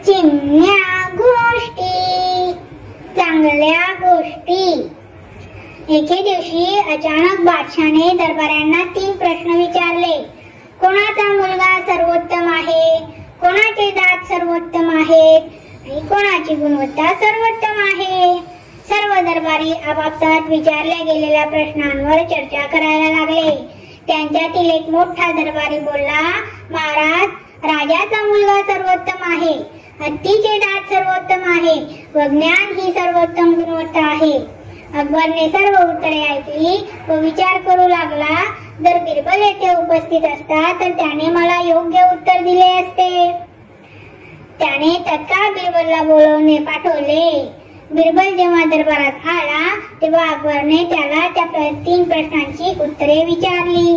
चिमण्या गोष्टी, चांगल्या गोष्टी। एके दिवशी अचानक बादशाने दरबाऱ्यांना 3 प्रश्न विचारले। कोणाचा मुलगा सर्वोत्तम आहे, कोणाचे दात सर्वोत्तम आहेत आणि कोणाची गुणवत्ता सर्वोत्तम आहे। सर्व दरबारी आपापसात विचारल्या गेलेल्या प्रश्नांवर चर्चा करायला लागले। त्यांच्यातील एक मोठा दरबारी बोलला, महाराज, राजाचा मुलगा सर्वोत्तम आहे, हत्तीचे दात सर्वोत्तम आहे व ज्ञान ही सर्वोत्तम गुणवत्ता आहे। अकबरने सर्व उत्तरे ऐकली व विचार करू लागला, जर बिरबल येथे उपस्थित असता तर त्याने मला योग्य उत्तर दिले असते। त्याने तत्काळ बिरबलला बोलवणे पाठवले। बिरबल जेव्हा दरबारात आला तेव्हा अकबरने त्याला त्या 3 प्रश्नांची उत्तरे विचारली।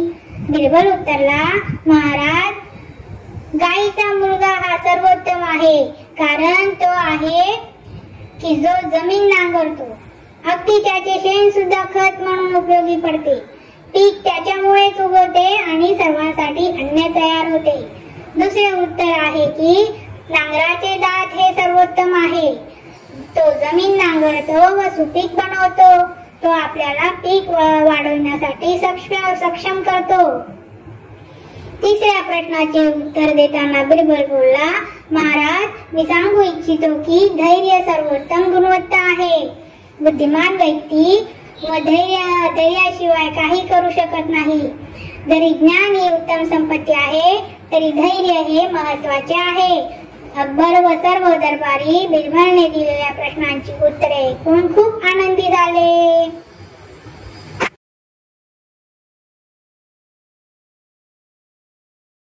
बिरबल उत्तरला, महाराज, गायीचा मुलगा हा सर्वोत्तम आहे, कारण तो आहे की जो जमीन नांगरतो, अगदी त्याचे शेण सुद्धा खत म्हणून उपयोगी पडते, पीक त्याच्यामुळेच उगवते आणि सर्वांसाठी अन्न तयार होते। दुसरे उत्तर आहे की नांगराचे दात हे सर्वोत्तम आहे, तो जमीन नांगरतो व सुपीक बनवतो, तो आपल्याला पीक वाढवण्यासाठी सक्षम करतो। तिसऱ्या प्रश्नाचे उत्तर देताना बिरबल बोलला, महाराज, मी सांगू इच्छितो की धैर्य सर्वोत्तम गुणवत्ता आहे। बुद्धिमान व्यक्ती व धैर्याशिवाय काही करू शकत नाही। जरी ज्ञान ही उत्तम संपत्ती आहे तरी धैर्य हे महत्त्वाचे आहे। अकबर व सर्व दरबारी बिरबलने दिलेल्या प्रश्नांची उत्तरे ऐकून खूप आनंदी झाले।